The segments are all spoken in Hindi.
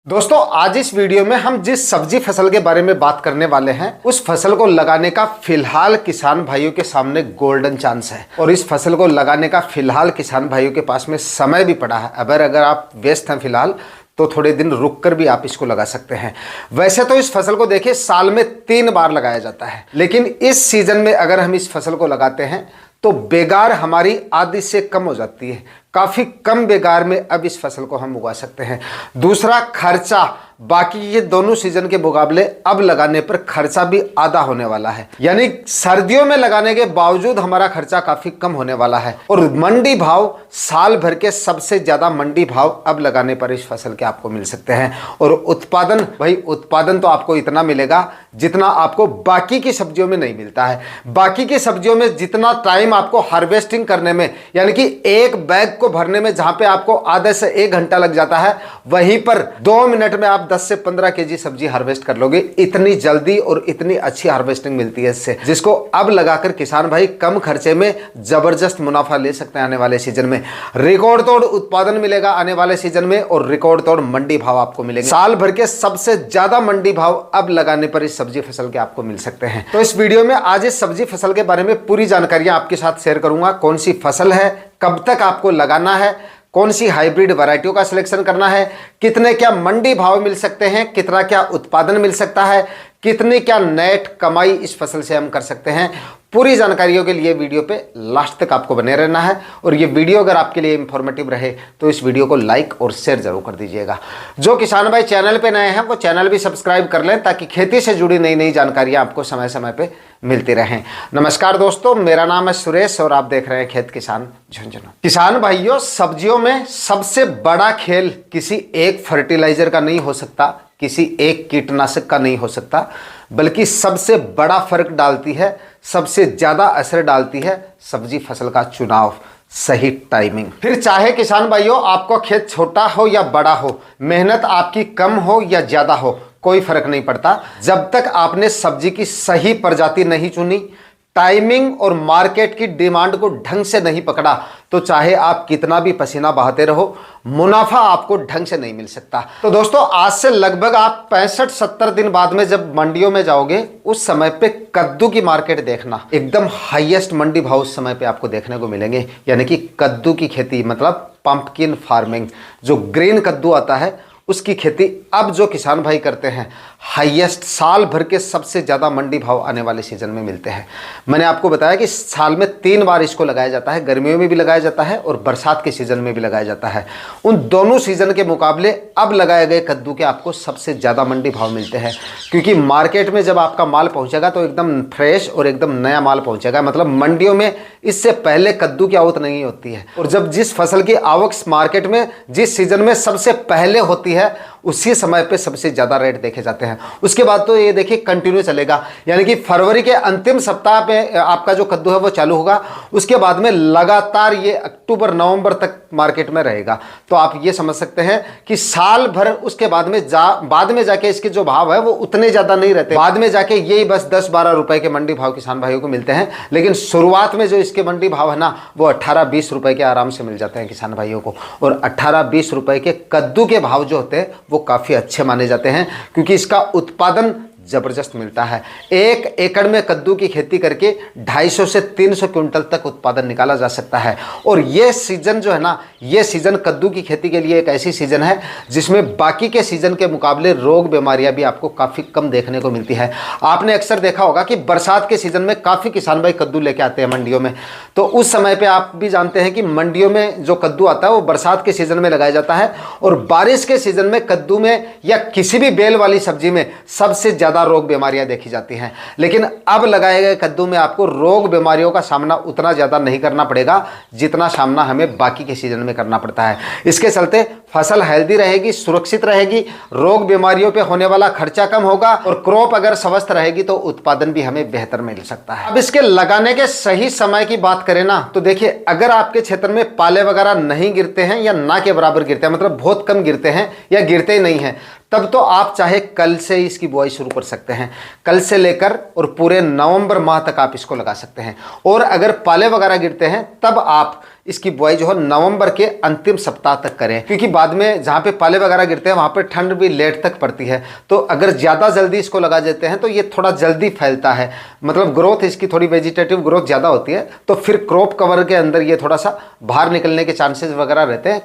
दोस्तों आज इस वीडियो में हम जिस सब्जी फसल के बारे में बात करने वाले हैं उस फसल को लगाने का फिलहाल किसान भाइयों के सामने गोल्डन चांस है और इस फसल को लगाने का फिलहाल किसान भाइयों के पास में समय भी पड़ा है। अगर आप व्यस्त हैं फिलहाल तो थोड़े दिन रुक कर भी आप इसको लगा सकते हैं। वैसे तो इस फसल को देखिए साल में 3 बार लगाया जाता है, लेकिन इस सीजन में अगर हम इस फसल को लगाते हैं तो बेगार हमारी आधी से कम हो जाती है। काफ़ी कम बेगार में अब इस फसल को हम उगा सकते हैं। दूसरा, खर्चा बाकी ये दोनों सीजन के मुकाबले अब लगाने पर खर्चा भी आधा होने वाला है, यानी सर्दियों में लगाने के बावजूद हमारा खर्चा काफ़ी कम होने वाला है। और मंडी भाव साल भर के सबसे ज़्यादा मंडी भाव अब लगाने पर इस फसल के आपको मिल सकते हैं। और उत्पादन, भाई उत्पादन तो आपको इतना मिलेगा जितना आपको बाकी की सब्जियों में नहीं मिलता है। बाकी की सब्जियों में जितना टाइम आपको हार्वेस्टिंग करने में, यानी कि एक बैग को भरने में जहां पे आपको आधे से 1 घंटा लग जाता है, वहीं पर 2 मिनट में आप 10 से 15 केजी सब्जी हार्वेस्ट कर लोगे। इतनी जल्दी और इतनी अच्छी हार्वेस्टिंग मिलती है इससे, जिसको अब लगाकर किसान भाई कम खर्चे में जबरदस्त मुनाफा ले सकते हैं। आने वाले सीजन में रिकॉर्ड तोड़ उत्पादन मिलेगा आने वाले सीजन में, और रिकॉर्ड तोड़ मंडी भाव आपको मिलेंगे। साल भर के सबसे ज्यादा मंडी भाव अब लगाने पर इस सब्जी फसल के आपको मिल सकते हैं। तो इस वीडियो में आज इस सब्जी फसल के बारे में पूरी जानकारियां आपके साथ शेयर करूंगा। कौन सी फसल है, कब तक आपको लगाना है, कौन सी हाइब्रिड वैरायटियों का सिलेक्शन करना है, कितने क्या मंडी भाव मिल सकते हैं, कितना क्या उत्पादन मिल सकता है, कितनी क्या नेट कमाई इस फसल से हम कर सकते हैं। पूरी जानकारियों के लिए वीडियो पे लास्ट तक आपको बने रहना है। और ये वीडियो अगर आपके लिए इंफॉर्मेटिव रहे तो इस वीडियो को लाइक और शेयर जरूर कर दीजिएगा। जो किसान भाई चैनल पे नए हैं वो चैनल भी सब्सक्राइब कर लें ताकि खेती से जुड़ी नई नई जानकारियां आपको समय समय पे मिलती रहें। नमस्कार दोस्तों, मेरा नाम है सुरेश और आप देख रहे हैं खेत किसान झुंझुनू। किसान भाइयों, सब्जियों में सबसे बड़ा खेल किसी एक फर्टिलाइजर का नहीं हो सकता, किसी एक कीटनाशक का नहीं हो सकता, बल्कि सबसे बड़ा फर्क डालती है, सबसे ज्यादा असर डालती है सब्जी फसल का चुनाव, सही टाइमिंग। फिर चाहे किसान भाइयों आपको खेत छोटा हो या बड़ा हो, मेहनत आपकी कम हो या ज्यादा हो, कोई फर्क नहीं पड़ता। जब तक आपने सब्जी की सही प्रजाति नहीं चुनी, टाइमिंग और मार्केट की डिमांड को ढंग से नहीं पकड़ा, तो चाहे आप कितना भी पसीना बहाते रहो, मुनाफा आपको ढंग से नहीं मिल सकता। तो दोस्तों आज से लगभग आप 65-70 दिन बाद में जब मंडियों में जाओगे, उस समय पे कद्दू की मार्केट देखना, एकदम हाईएस्ट मंडी भाव उस समय पे आपको देखने को मिलेंगे। यानी कि कद्दू की खेती, मतलब पंपकिन फार्मिंग, जो ग्रीन कद्दू आता है उसकी खेती अब जो किसान भाई करते हैं, हाईएस्ट साल भर के सबसे ज़्यादा मंडी भाव आने वाले सीजन में मिलते हैं। मैंने आपको बताया कि साल में 3 बार इसको लगाया जाता है, गर्मियों में भी लगाया जाता है और बरसात के सीजन में भी लगाया जाता है। उन दोनों सीजन के मुकाबले अब लगाए गए कद्दू के आपको सबसे ज़्यादा मंडी भाव मिलते हैं, क्योंकि मार्केट में जब आपका माल पहुँचेगा तो एकदम फ्रेश और एकदम नया माल पहुँचेगा। मतलब मंडियों में इससे पहले कद्दू की आवक नहीं होती है, और जब जिस फसल की आवक मार्केट में जिस सीजन में सबसे पहले होती है उसी समय पे सबसे ज्यादा रेट देखे जाते हैं। उसके बाद तो ये देखिए कंटिन्यू चलेगा, यानी कि फरवरी के अंतिम सप्ताह पे आपका जो कद्दू है वो चालू होगा, उसके बाद में लगातार ये अक्टूबर नवंबर तक मार्केट में रहेगा। तो आप ये समझ सकते हैं कि साल भर उसके बाद में जाके इसके जो भाव है वो उतने ज्यादा नहीं रहते। बाद में जाके यही बस 10-12 रुपए के मंडी भाव किसान भाइयों को मिलते हैं, लेकिन शुरुआत में जो इसके मंडी भाव है ना, वो 18-20 रुपए के आराम से मिल जाते हैं किसान भाइयों को। और 18-20 रुपए के कद्दू के भाव जो होते हैं वो काफ़ी अच्छे माने जाते हैं, क्योंकि इसका उत्पादन जबरदस्त मिलता है। 1 एकड़ में कद्दू की खेती करके 250 से 300 क्विंटल तक उत्पादन निकाला जा सकता है। और ये सीजन जो है ना, ये सीजन कद्दू की खेती के लिए एक ऐसी सीजन है जिसमें बाकी के सीजन के मुकाबले रोग बीमारियां भी आपको काफ़ी कम देखने को मिलती है। आपने अक्सर देखा होगा कि बरसात के सीजन में काफ़ी किसान भाई कद्दू लेके आते हैं मंडियों में, तो उस समय पर आप भी जानते हैं कि मंडियों में जो कद्दू आता है वो बरसात के सीजन में लगाया जाता है, और बारिश के सीजन में कद्दू में या किसी भी बेल वाली सब्जी में सबसे ज़्यादा रोग बीमारियां देखी जाती हैं। लेकिन अब लगाए गए कद्दू में आपको रोग बीमारियों का सामना उतना ज्यादा नहीं करना पड़ेगा जितना सामना हमें बाकी के सीजन में करना पड़ता है। इसके चलते फसल हेल्दी रहेगी, सुरक्षित रहेगी, रोग बीमारियों पे होने वाला खर्चा कम होगा, और क्रॉप अगर स्वस्थ रहेगी तो उत्पादन भी हमें बेहतर मिल सकता है। अब इसके लगाने के सही समय की बात करें ना, तो देखिए अगर आपके क्षेत्र में पाले वगैरह नहीं गिरते हैं या ना के बराबर गिरते हैं, मतलब बहुत कम गिरते हैं या गिरते ही नहीं हैं, तब तो आप चाहे कल से इसकी बुआई शुरू कर सकते हैं। कल से लेकर और पूरे नवंबर माह तक आप इसको लगा सकते हैं। और अगर पाले वगैरह गिरते हैं तब आप इसकी बुआई जो है नवंबर के अंतिम सप्ताह तक करें, क्योंकि बाद में जहाँ पे पाले वगैरह गिरते हैं वहाँ पे ठंड भी लेट तक पड़ती है। तो अगर ज़्यादा जल्दी इसको लगा देते हैं तो ये थोड़ा जल्दी फैलता है, मतलब ग्रोथ इसकी थोड़ी वेजिटेटिव ग्रोथ ज़्यादा होती है, तो फिर क्रॉप कवर के अंदर ये थोड़ा सा बाहर निकलने के चांसेस वगैरह रहते हैं,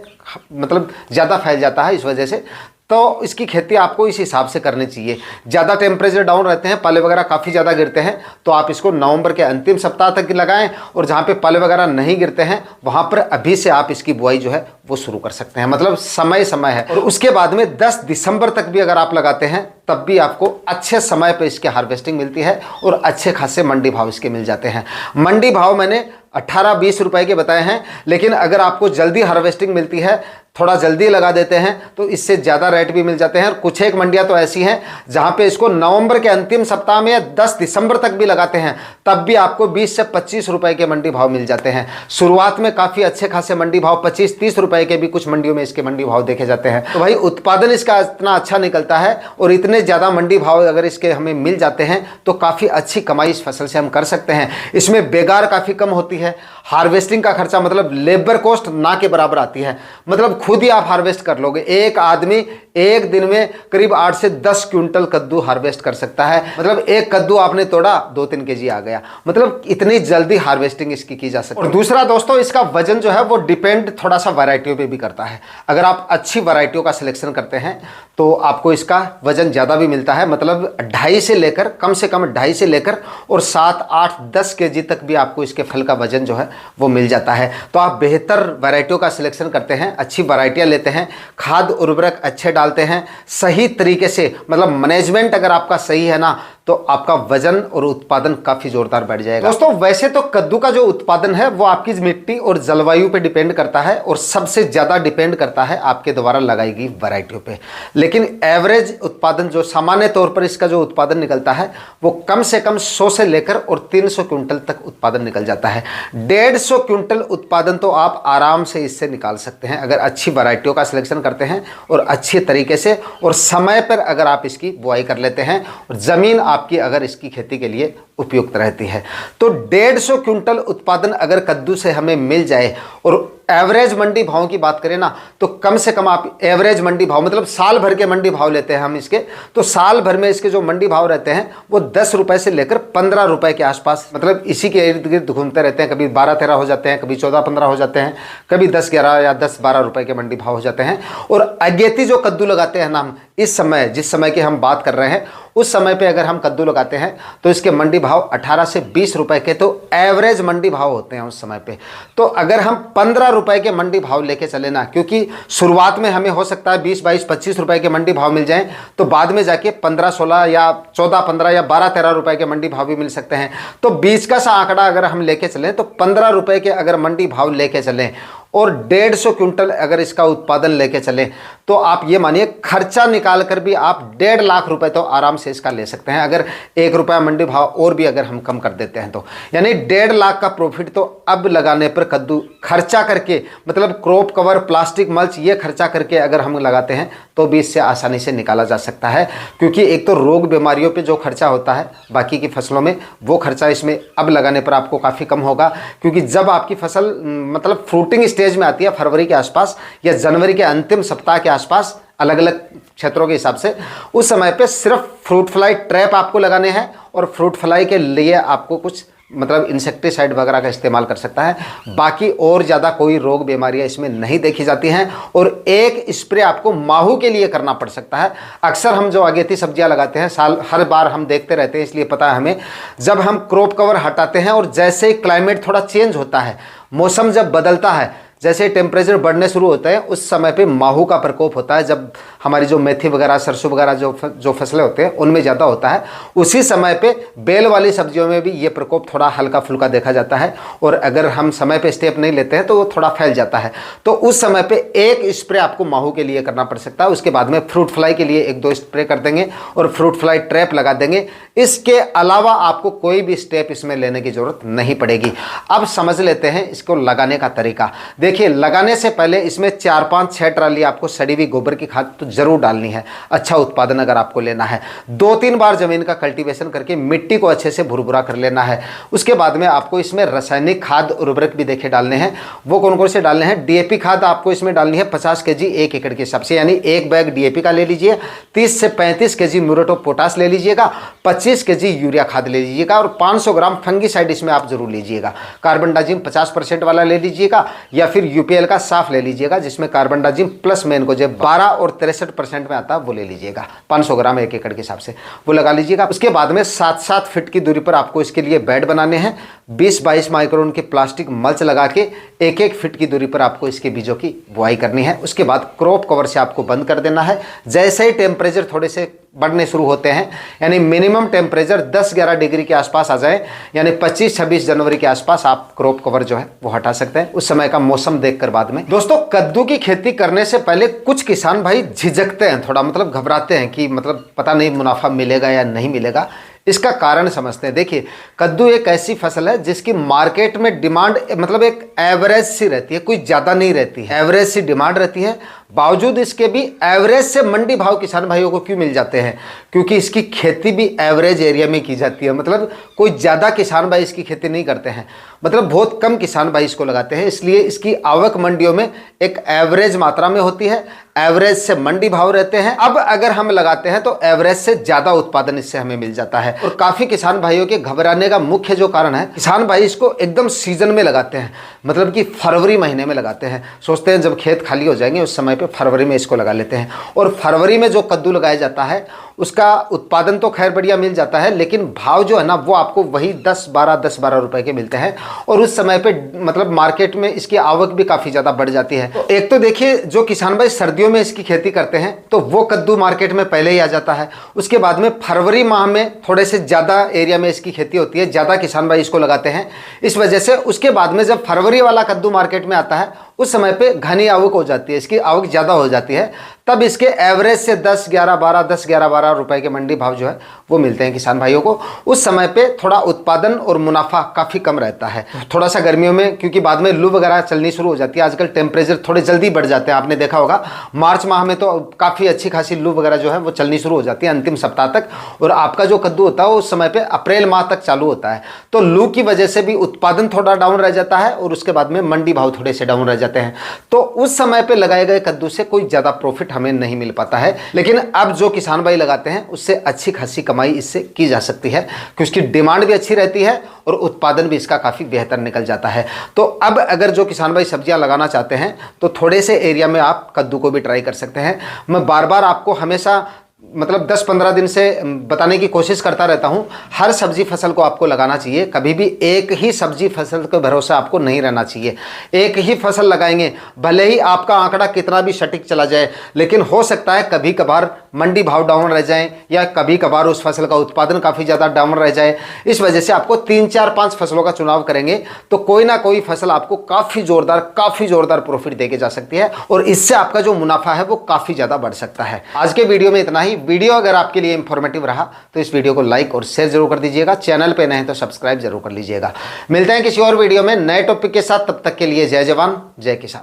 मतलब ज़्यादा फैल जाता है इस वजह से। तो इसकी खेती आपको इस हिसाब से करनी चाहिए। ज़्यादा टेम्परेचर डाउन रहते हैं, पाले वगैरह काफ़ी ज़्यादा गिरते हैं, तो आप इसको नवंबर के अंतिम सप्ताह तक लगाएं, और जहाँ पे पाले वगैरह नहीं गिरते हैं वहाँ पर अभी से आप इसकी बुआई जो है वो शुरू कर सकते हैं, मतलब समय है। और उसके बाद में 10 दिसंबर तक भी अगर आप लगाते हैं तब भी आपको अच्छे समय पे इसके हार्वेस्टिंग मिलती है और अच्छे खासे मंडी भाव इसके मिल जाते हैं। मंडी भाव मैंने 18-20 रुपए के बताए हैं, लेकिन अगर आपको जल्दी हार्वेस्टिंग मिलती है, थोड़ा जल्दी लगा देते हैं, तो इससे ज़्यादा रेट भी मिल जाते हैं। और कुछ एक मंडियां तो ऐसी हैं जहां पे इसको नवंबर के अंतिम सप्ताह में या 10 दिसंबर तक भी लगाते हैं, तब भी आपको 20 से 25 रुपए के मंडी भाव मिल जाते हैं। शुरुआत में काफ़ी अच्छे खासे मंडी भाव 25-30 रुपए के भी कुछ मंडियों में इसके मंडी भाव देखे जाते हैं। तो भाई उत्पादन इसका इतना अच्छा निकलता है, और इतने ज़्यादा मंडी भाव अगर इसके हमें मिल जाते हैं तो काफ़ी अच्छी कमाई इस फसल से हम कर सकते हैं। इसमें बेगार काफ़ी कम होती है, हार्वेस्टिंग का खर्चा मतलब लेबर कॉस्ट ना के बराबर आती है, मतलब खुद ही आप हार्वेस्ट कर लोगे। एक आदमी एक दिन में करीब 8 से 10 क्विंटल कद्दू हार्वेस्ट कर सकता है, मतलब एक कद्दू आपने तोड़ा 2-3 केजी आ गया, मतलब इतनी जल्दी हार्वेस्टिंग इसकी की जा सकती है। और दूसरा दोस्तों, इसका वजन जो है वो डिपेंड थोड़ा सा वैरायटियों पे भी करता है। अगर आप अच्छी वैरायटियों का सिलेक्शन करते हैं तो आपको इसका वजन ज़्यादा भी मिलता है, मतलब 2.5 से लेकर कम से कम 2.5 से लेकर और 7, 8, 10 केजी तक भी आपको इसके फल का वजन जो है वो मिल जाता है। तो आप बेहतर वैरायटियों का सिलेक्शन करते हैं, अच्छी वैरायटियां लेते हैं, खाद उर्वरक अच्छे डालते हैं सही तरीके से, मतलब मैनेजमेंट अगर आपका सही है ना, तो आपका वजन और उत्पादन काफ़ी जोरदार बढ़ जाएगा। दोस्तों वैसे तो कद्दू का जो उत्पादन है वो आपकी मिट्टी और जलवायु पे डिपेंड करता है, और सबसे ज़्यादा डिपेंड करता है आपके द्वारा लगाई गई वैरायटियों पे। लेकिन एवरेज उत्पादन जो सामान्य तौर पर इसका जो उत्पादन निकलता है वो कम से कम 100 से लेकर और 300 क्विंटल तक उत्पादन निकल जाता है। 150 क्विंटल उत्पादन तो आप आराम से इससे निकाल सकते हैं अगर अच्छी वैरायटियों का सिलेक्शन करते हैं और अच्छे तरीके से और समय पर अगर आप इसकी बुआई कर लेते हैं और ज़मीन आपकी अगर इसकी खेती के लिए उपयुक्त रहती है। तो 150 क्विंटल उत्पादन अगर कद्दू से हमें मिल जाए, और एवरेज मंडी भाव की बात करें ना, तो कम से कम आप एवरेज मंडी भाव मतलब साल भर के मंडी भाव लेते हैं हम इसके, तो साल भर में इसके जो मंडी भाव रहते हैं वो 10 रुपए से लेकर 15 रुपए के आसपास, मतलब इसी के इर्द गिर्द घूमते रहते हैं। कभी 12-13 हो जाते हैं, कभी 14-15 हो जाते हैं, कभी 10-11 या 10-12 रुपए के मंडी भाव हो जाते हैं। और अगेती जो कद्दू लगाते हैं ना हम, इस समय जिस समय की हम बात कर रहे हैं उस समय पे अगर हम कद्दू लगाते हैं तो इसके मंडी भाव 18 से 20 रुपए के तो एवरेज मंडी भाव होते हैं उस समय पे। तो अगर हम 15 रुपए के मंडी भाव लेके चले ना, क्योंकि शुरुआत में हमें हो सकता है 20, 22, 25 रुपए के मंडी भाव मिल जाएं, तो बाद में जाके 15, 16 या 14, 15 या 12, 13 रुपए के मंडी भाव भी मिल सकते हैं। तो बीच का सा आंकड़ा अगर हम लेके चलें तो 15 रुपए के अगर मंडी भाव लेके चलें और 150 क्विंटल अगर इसका उत्पादन लेके चलें, तो आप ये मानिए खर्चा निकाल कर भी आप 1.5 लाख रुपए तो आराम से इसका ले सकते हैं, अगर 1 रुपया मंडी भाव और भी अगर हम कम कर देते हैं तो। यानी 1.5 लाख का प्रॉफिट तो अब लगाने पर कद्दू खर्चा करके, मतलब क्रॉप कवर, प्लास्टिक मल्च, ये खर्चा करके अगर हम लगाते हैं तो भी इससे आसानी से निकाला जा सकता है। क्योंकि एक तो रोग बीमारियों पर जो खर्चा होता है बाकी की फसलों में, वो खर्चा इसमें अब लगाने पर आपको काफ़ी कम होगा। क्योंकि जब आपकी फसल मतलब फ्रूटिंग स्टेज में आती है फरवरी के आसपास या जनवरी के अंतिम सप्ताह के आसपास, अलग अलग क्षेत्रों के हिसाब से, उस समय पे सिर्फ फ्रूट फ्लाई ट्रैप आपको लगाने हैं और फ्रूट फ्लाई के लिए आपको कुछ मतलब इंसेक्टिसाइड वगैरह का इस्तेमाल कर सकता है। बाकी और ज़्यादा कोई रोग बीमारियां इसमें नहीं देखी जाती हैं। और एक स्प्रे आपको माहू के लिए करना पड़ सकता है। अक्सर हम जो अगेती सब्जियां लगाते हैं साल हर बार हम देखते रहते हैं, इसलिए पता है हमें, जब हम क्रॉप कवर हटाते हैं और जैसे ही क्लाइमेट थोड़ा चेंज होता है, मौसम जब बदलता है, जैसे टेम्परेचर बढ़ने शुरू होते हैं, उस समय पे माहू का प्रकोप होता है। जब हमारी जो मेथी वगैरह, सरसों वगैरह जो फसलें होते हैं उनमें ज़्यादा होता है, उसी समय पे बेल वाली सब्जियों में भी ये प्रकोप थोड़ा हल्का फुल्का देखा जाता है। और अगर हम समय पे स्टेप नहीं लेते हैं तो वो थोड़ा फैल जाता है। तो उस समय पे एक स्प्रे आपको माहू के लिए करना पड़ सकता है। उसके बाद में फ्रूट फ्लाई के लिए 1-2 स्प्रे कर देंगे और फ्रूट फ्लाई ट्रैप लगा देंगे। इसके अलावा आपको कोई भी स्टेप इसमें लेने की जरूरत नहीं पड़ेगी। अब समझ लेते हैं इसको लगाने का तरीका। देखिए देखिए लगाने से पहले इसमें 4-5-6 ट्राली आपको सड़ी हुई गोबर की खाद तो जरूर डालनी है। अच्छा उत्पादन अगर आपको लेना है 2-3 बार जमीन का कल्टीवेशन करके मिट्टी को अच्छे से भुरभुरा कर लेना है। उसके बाद में आपको इसमें रासायनिक खाद उर्वरक भी देखे डालने हैं। वो कौन कौन से डालने हैं? डीएपी खाद आपको इसमें डालनी है 50 केजी 1 एकड़ के हिसाब से, यानी एक बैग डीएपी का ले लीजिए, 30 से 35 केजी म्यूरेट ऑफ पोटाश ले लीजिएगा, 25 केजी यूरिया खाद ले लीजिएगा और 500 ग्राम फंगीसाइड इसमें आप जरूर लीजिएगा। कार्बनडाजिम 50% वाला ले लीजिएगा या फिर यूपीएल का साफ ले लीजिएगा जिसमें कार्बनडाजिम प्लस मेन को जो 12 और 63% में आता है वो ले लीजिएगा। 500 ग्राम 1 एकड़ के हिसाब से वो लगा लीजिएगा। उसके बाद में 7-7 फीट की दूरी पर आपको इसके लिए बेड बनाने हैं। 20-22 माइक्रोन के प्लास्टिक मल्च लगा के 1-1 फीट की दूरी पर आपको इसके बीजों की बुआई करनी है। उसके बाद क्रॉप कवर से आपको बंद कर देना है। जैसे ही टेम्परेचर थोड़े से बढ़ने शुरू होते हैं, यानी मिनिमम टेम्परेचर 10-11 डिग्री के आसपास आ जाए, यानी 25-26 जनवरी के आसपास आप क्रॉप कवर जो है वो हटा सकते हैं, उस समय का मौसम देखकर बाद में। दोस्तों कद्दू की खेती करने से पहले कुछ किसान भाई झिझकते हैं, थोड़ा मतलब घबराते हैं कि मतलब पता नहीं मुनाफा मिलेगा या नहीं मिलेगा। इसका कारण समझते हैं। देखिए कद्दू एक ऐसी फसल है जिसकी मार्केट में डिमांड मतलब एक एवरेज सी रहती है, कोई ज़्यादा नहीं रहती है, एवरेज सी डिमांड रहती है। बावजूद इसके भी एवरेज से मंडी भाव किसान भाइयों को क्यों मिल जाते हैं? क्योंकि इसकी खेती भी एवरेज एरिया में की जाती है, मतलब कोई ज़्यादा किसान भाई इसकी खेती नहीं करते हैं, मतलब बहुत कम किसान भाई इसको लगाते हैं, इसलिए इसकी आवक मंडियों में एक एवरेज मात्रा में होती है, एवरेज से मंडी भाव रहते हैं। अब अगर हम लगाते हैं तो एवरेज से ज़्यादा उत्पादन इससे हमें मिल जाता है। और काफ़ी किसान भाइयों के घबराने का मुख्य जो कारण है, किसान भाई इसको एकदम सीजन में लगाते हैं, मतलब कि फरवरी महीने में लगाते हैं, सोचते हैं जब खेत खाली हो जाएंगे उस समय पे फरवरी में इसको लगा लेते हैं। और फरवरी में जो कद्दू लगाया जाता है उसका उत्पादन तो खैर बढ़िया मिल जाता है, लेकिन भाव जो है ना वो आपको वही 10-12 रुपए के मिलते हैं। और उस समय पे मतलब मार्केट में इसकी आवक भी काफ़ी ज़्यादा बढ़ जाती है। तो एक तो देखिए जो किसान भाई सर्दियों में इसकी खेती करते हैं तो वो कद्दू मार्केट में पहले ही आ जाता है। उसके बाद में फरवरी माह में थोड़े से ज़्यादा एरिया में इसकी खेती होती है, ज़्यादा किसान भाई इसको लगाते हैं, इस वजह से उसके बाद में जब फरवरी वाला कद्दू मार्केट में आता है उस समय पे घनी आवक हो जाती है, इसकी आवक ज़्यादा हो जाती है, तब इसके एवरेज से 10-11-12 रुपए के मंडी भाव जो है वो मिलते हैं किसान भाइयों को। उस समय पे थोड़ा उत्पादन और मुनाफा काफ़ी कम रहता है। थोड़ा सा गर्मियों में क्योंकि बाद में लू वगैरह चलनी शुरू हो जाती है, आजकल टेम्परेचर थोड़े जल्दी बढ़ जाते हैं, आपने देखा होगा मार्च माह में तो काफ़ी अच्छी खासी लू वगैरह जो है वो चलनी शुरू हो जाती है अंतिम सप्ताह तक, और आपका जो कद्दू होता है उस समय पर अप्रैल माह तक चालू होता है। तो लू की वजह से भी उत्पादन थोड़ा डाउन रह जाता है और उसके बाद में मंडी भाव थोड़े से डाउन रह जाते हैं। तो उस समय पे लगाए गए कद्दू से कोई ज़्यादा प्रॉफिट हमें नहीं मिल पाता है। लेकिन अब जो किसान भाई लगाते हैं उससे अच्छी खासी कमाई इससे की जा सकती है, क्योंकि उसकी डिमांड भी अच्छी रहती है और उत्पादन भी इसका काफ़ी बेहतर निकल जाता है। तो अब अगर जो किसान भाई सब्जियां लगाना चाहते हैं तो थोड़े से एरिया में आप कद्दू को भी ट्राई कर सकते हैं। मैं बार बार आपको हमेशा मतलब 10-15 दिन से बताने की कोशिश करता रहता हूं, हर सब्जी फसल को आपको लगाना चाहिए। कभी भी एक ही सब्जी फसल के भरोसे आपको नहीं रहना चाहिए। एक ही फसल लगाएंगे भले ही आपका आंकड़ा कितना भी सटीक चला जाए, लेकिन हो सकता है कभी कभार मंडी भाव डाउन रह जाए या कभी कभार उस फसल का उत्पादन काफ़ी ज़्यादा डाउन रह जाए। इस वजह से आपको 3-4-5 फसलों का चुनाव करेंगे तो कोई ना कोई फसल आपको काफ़ी जोरदार प्रॉफिट देके जा सकती है और इससे आपका जो मुनाफा है वो काफ़ी ज़्यादा बढ़ सकता है। आज के वीडियो में इतना ही। वीडियो अगर आपके लिए इंफॉर्मेटिव रहा तो इस वीडियो को लाइक और शेयर जरूर कर दीजिएगा। चैनल पे नए हैं तो सब्सक्राइब जरूर कर लीजिएगा। मिलते हैं किसी और वीडियो में नए टॉपिक के साथ, तब तक के लिए जय जवान जय किसान।